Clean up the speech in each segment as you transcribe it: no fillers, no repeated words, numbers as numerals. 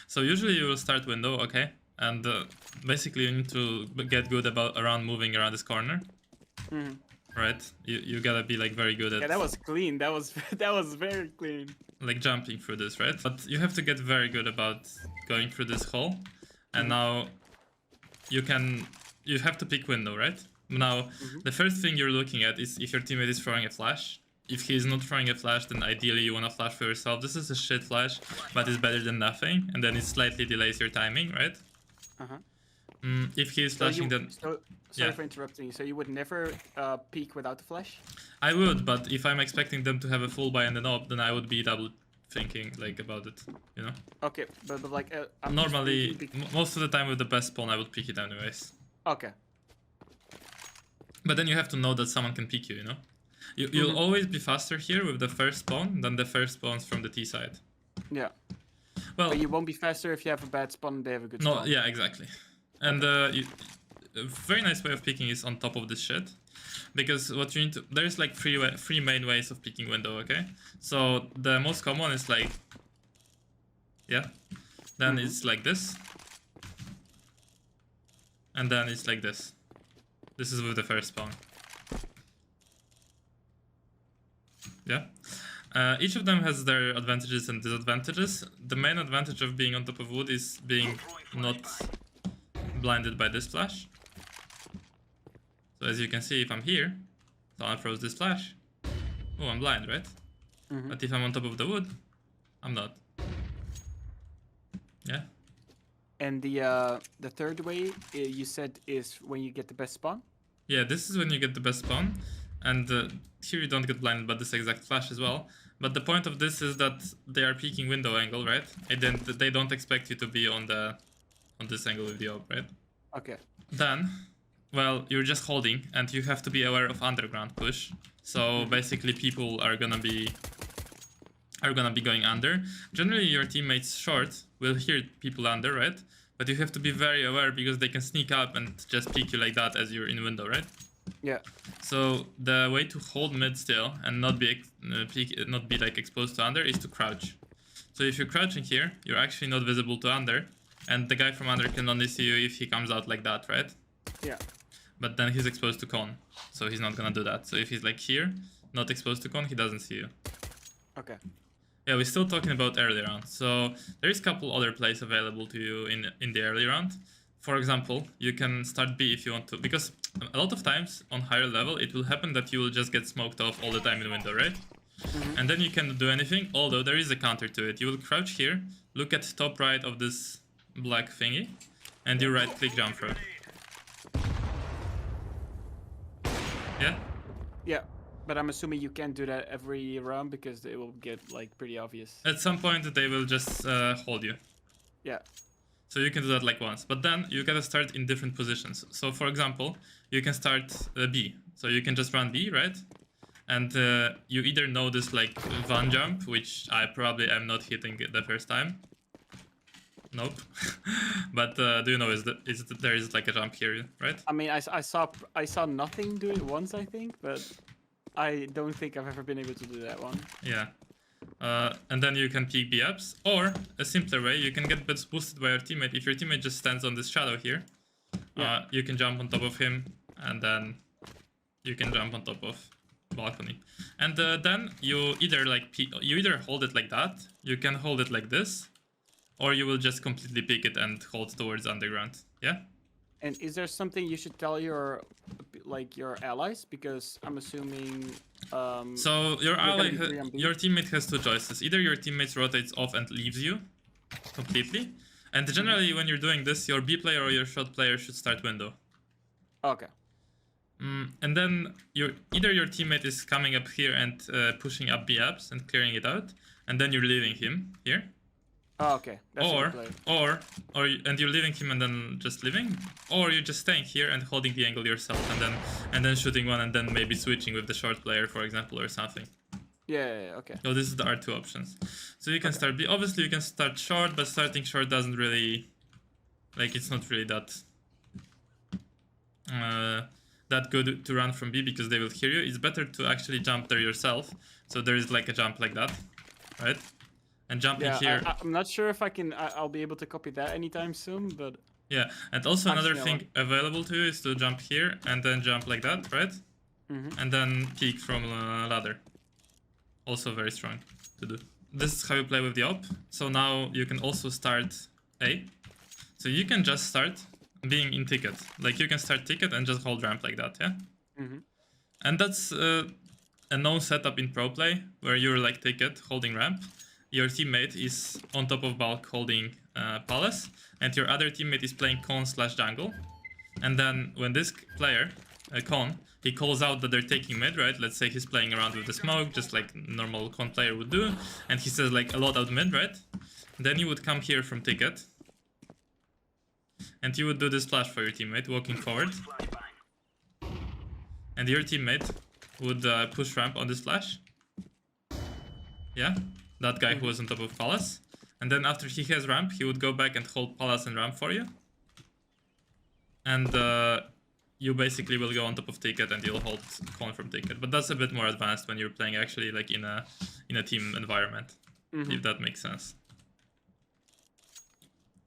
So usually you will start window, okay, and basically you need to get good around moving around this corner. Right? You gotta be like very good at. Yeah, that was clean. That was very clean. Like jumping through this, right? But you have to get very good about going through this hole. And now you have to pick window, right? Now the first thing you're looking at is if your teammate is throwing a flash. If he's not throwing a flash, then ideally you wanna flash for yourself. This is a shit flash, but it's better than nothing. And then it slightly delays your timing, right? If he is flashing, then sorry for interrupting you. So you would never peek without the flash? I would, but if I'm expecting them to have a full buy and an op, then I would be double thinking like about it, you know? Okay, but like normally, most of the time with the best spawn, I would pick it anyways. Okay. But then you have to know that someone can pick you, you know? You'll always be faster here with the first spawn than the first spawns from the T side. Yeah. Well, but you won't be faster if you have a bad spawn and they have a good spawn. No, yeah, exactly. And a very nice way of picking is on top of this shit. Because what you need to... There's like three main ways of picking window, okay? So the most common is like... Yeah. Then it's like this. And then it's like this. This is with the first spawn. Yeah. Each of them has their advantages and disadvantages. The main advantage of being on top of wood is being not blinded by this flash. So as you can see, if I'm here, someone throws this flash. Oh, I'm blind, right? But if I'm on top of the wood, I'm not. Yeah. And the third way you said is when you get the best spawn? Yeah, this is when you get the best spawn. And here you don't get blinded by this exact flash as well. But the point of this is that they are peeking window angle, right? And then they don't expect you to be on this angle with the op, right? Okay. Then, well, you're just holding, and you have to be aware of underground push. So basically, people are gonna be going under. Generally, your teammates short will hear people under, right? But you have to be very aware because they can sneak up and just peek you like that as you're in window, right? Yeah. So the way to hold mid still and not be like exposed to under is to crouch. So if you're crouching here, you're actually not visible to under, and the guy from under can only see you if he comes out like that, right? Yeah. But then he's exposed to con, so he's not gonna do that. So if he's like here, not exposed to con, he doesn't see you. Okay. Yeah, we're still talking about early round. So there's a couple other plays available to you in the early round. For example, you can start B if you want to, because a lot of times on higher level, it will happen that you will just get smoked off all the time in window, right? And then you can't do anything, although there is a counter to it. You will crouch here, look at top right of this black thingy, and you right click jump throw. Yeah? Yeah, but I'm assuming you can't do that every round because it will get like pretty obvious. At some point they will just hold you. Yeah. So you can do that like once, but then you gotta start in different positions. So for example, you can start B. So you can just run B, right? And you either know this like van jump, which I probably am not hitting the first time. Nope. But do you know there is like a jump here, right? I mean, I saw nothing do it once, I think, but I don't think I've ever been able to do that one. Yeah. And then you can peek B ups, or a simpler way, you can get boosted by your teammate. If your teammate just stands on this shadow here, you can jump on top of him, and then you can jump on top of balcony. And then you either hold it like that, you can hold it like this, or you will just completely pick it and hold towards underground. Yeah. And is there something you should tell your allies? Because I'm assuming. So your teammate has two choices. Either your teammate rotates off and leaves you completely, and generally when you're doing this, your B player or your shot player should start window. Okay. And then either your teammate is coming up here and pushing up B ups and clearing it out, and then you're leaving him here. Oh, okay. That's and you're leaving him and then just leaving, or you're just staying here and holding the angle yourself, and then shooting one, and then maybe switching with the short player, for example, or something. Yeah, okay. So this is our two options. So you can start B. Obviously, you can start short, but starting short doesn't really, like, it's not really that good to run from B because they will hear you. It's better to actually jump there yourself. So there is like a jump like that, right? and jumping Yeah, here. I'm not sure if I'll be able to copy that anytime soon, but Yeah, and also another Actually, I thing available to you is to jump here and then jump like that, right? And then peek from a ladder. Also very strong to do. This is how you play with the op. So now you can also start A. So you can just start being in ticket. Like you can start ticket and just hold ramp like that, yeah? And that's a known setup in pro play where you're like ticket holding ramp. Your teammate is on top of bulk holding palace, and your other teammate is playing con/jungle. And then when this player, con, he calls out that they're taking mid, right? Let's say he's playing around with the smoke, just like normal con player would do, and he says like a lot out mid, right? Then you would come here from ticket, and you would do this flash for your teammate, walking forward. And your teammate would push ramp on this flash. Yeah, that guy who was on top of palace. And then after he has ramp, he would go back and hold palace and ramp for you. And you basically will go on top of ticket and you'll hold con from ticket. But that's a bit more advanced when you're playing actually like in a team environment, if that makes sense.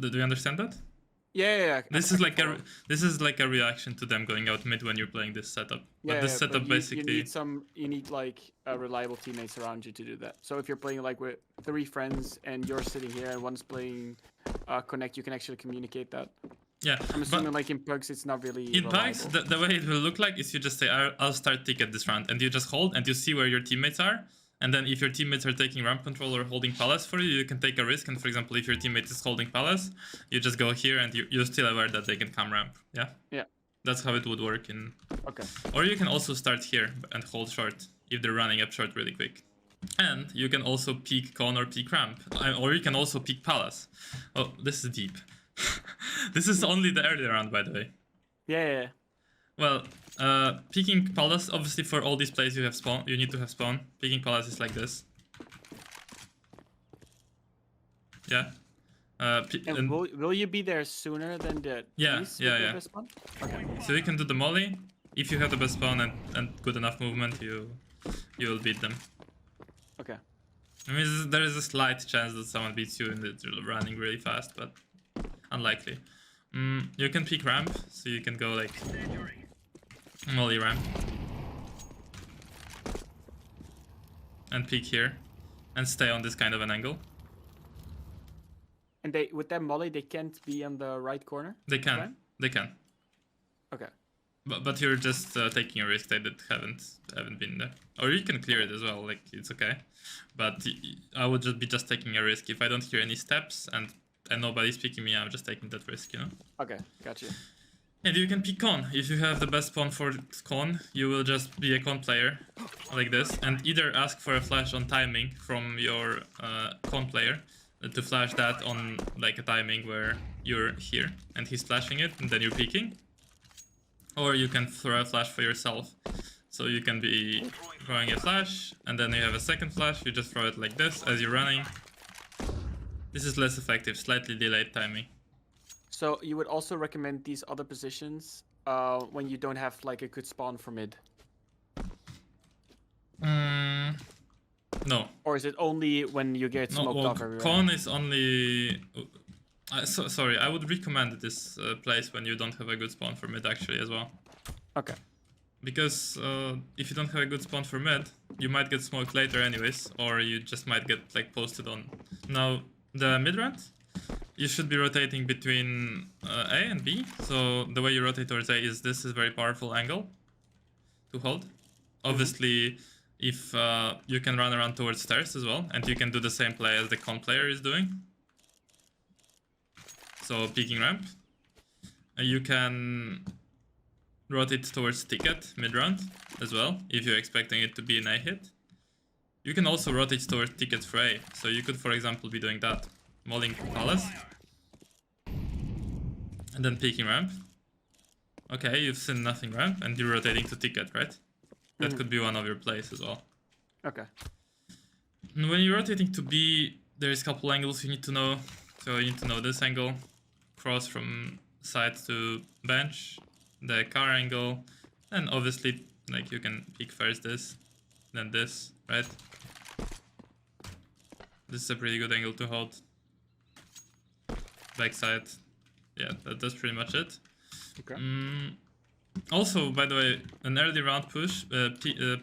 Do you understand that? Yeah. This is like a reaction to them going out mid when you're playing this setup. Yeah, but this setup but basically you need like reliable teammates around you to do that. So if you're playing like with 3 friends and you're sitting here and one's playing connect, you can actually communicate that. Yeah, I'm assuming like in pugs it's not really in pugs the way it will look like is you just say I'll start ticket this round, and you just hold and you see where your teammates are. And then if your teammates are taking ramp control or holding palace for you, you can take a risk. And for example, if your teammate is holding palace, you just go here and you're still aware that they can come ramp. Yeah? Yeah. That's how it would work in... Okay. Or you can also start here and hold short if they're running up short really quick. And you can also peek con or peek ramp. Or you can also peek palace. Oh, this is deep. This is only the early round, by the way. Yeah. Well, peeking palace, obviously for all these plays you have spawn, you need to have spawn. Peeking palace is like this. Yeah. And will you be there sooner than the yeah. best spawn? Okay. So you can do the molly. If you have the best spawn and good enough movement, you will beat them. Okay. I mean, there is a slight chance that someone beats you in the running really fast, but unlikely. You can peek ramp, so you can go like molly ramp and peek here and stay on this kind of an angle. And with that molly, they can't be on the right corner? They can. Okay. But you're just taking a risk that haven't been there. Or you can clear it as well, like it's okay. But I would just be taking a risk. If I don't hear any steps and nobody's picking me, I'm just taking that risk, you know? Okay, gotcha. And you can pick con. If you have the best spawn for con, you will just be a con player, like this, and either ask for a flash on timing from your con player to flash that on like a timing where you're here and he's flashing it and then you're peeking. Or you can throw a flash for yourself. So you can be throwing a flash and then you have a second flash, you just throw it like this as you're running. This is less effective, slightly delayed timing. So you would also recommend these other positions when you don't have like a good spawn for mid? No. Or is it only when you get smoked off everywhere? Con is only... sorry, I would recommend this place when you don't have a good spawn for mid actually as well. Okay. Because if you don't have a good spawn for mid, you might get smoked later anyways, or you just might get like posted on. Now, the mid round, you should be rotating between A and B. So the way you rotate towards A is this is a very powerful angle to hold. Obviously, if you can run around towards stairs as well, and you can do the same play as the con player is doing. So peeking ramp. You can rotate towards ticket mid-round as well, if you're expecting it to be an A hit. You can also rotate towards tickets for A. So you could, for example, be doing that. Mulling palace. And then peeking ramp. Okay, you've seen nothing ramp, and you're rotating to ticket, right? That could be one of your plays as well. Okay. And when you're rotating to B, there's a couple angles you need to know. So you need to know this angle. Cross from side to bench. The car angle. And obviously, like you can peek first this, then this, right? This is a pretty good angle to hold. Backside. Yeah, that's pretty much it. Okay. Also, by the way, an early round push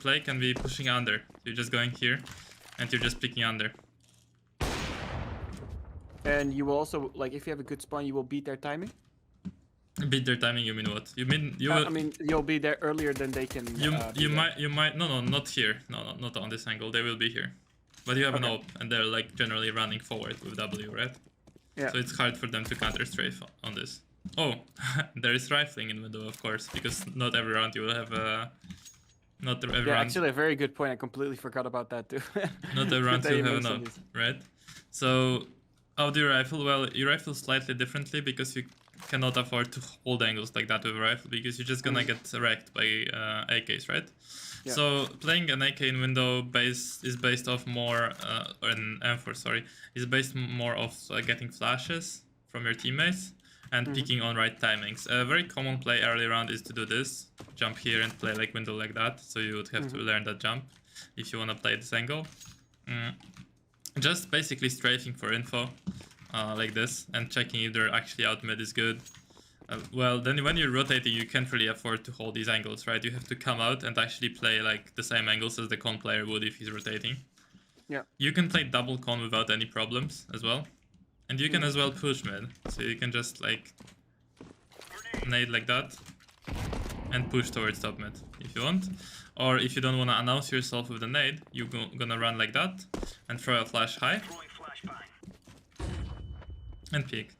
play can be pushing under. You're just going here, and you're just picking under. And you will also, like, if you have a good spawn, you will beat their timing? Beat their timing, you mean what? You mean you will... I mean, you'll be there earlier than they can. You might no, not here. No, not on this angle. They will be here. But you have an AWP, and they're like generally running forward with W, right? Yeah. So it's hard for them to counter strafe on this. Oh, there is rifling in window, of course, because not every round you will have not every round. Actually, a very good point. I completely forgot about that too. Not every round you have an AWP, right? So how do you rifle? Well, you rifle slightly differently because you cannot afford to hold angles like that with a rifle because you're just gonna get wrecked by AKs, right? Yeah. So playing an AK in window is based off more, or an M4, sorry, is based more of getting flashes from your teammates and picking on right timings. A very common play early round is to do this, jump here and play like window like that. So you would have to learn that jump if you want to play this angle. Just basically strafing for info. Like this, and checking if they're actually out mid is good. Well, then when you're rotating, you can't really afford to hold these angles, right? You have to come out and actually play like the same angles as the con player would if he's rotating. Yeah. You can play double con without any problems as well. And you can as well push mid. So you can just like nade like that and push towards top mid if you want. Or if you don't want to announce yourself with a nade, you're gonna run like that and throw a flash high. And peek.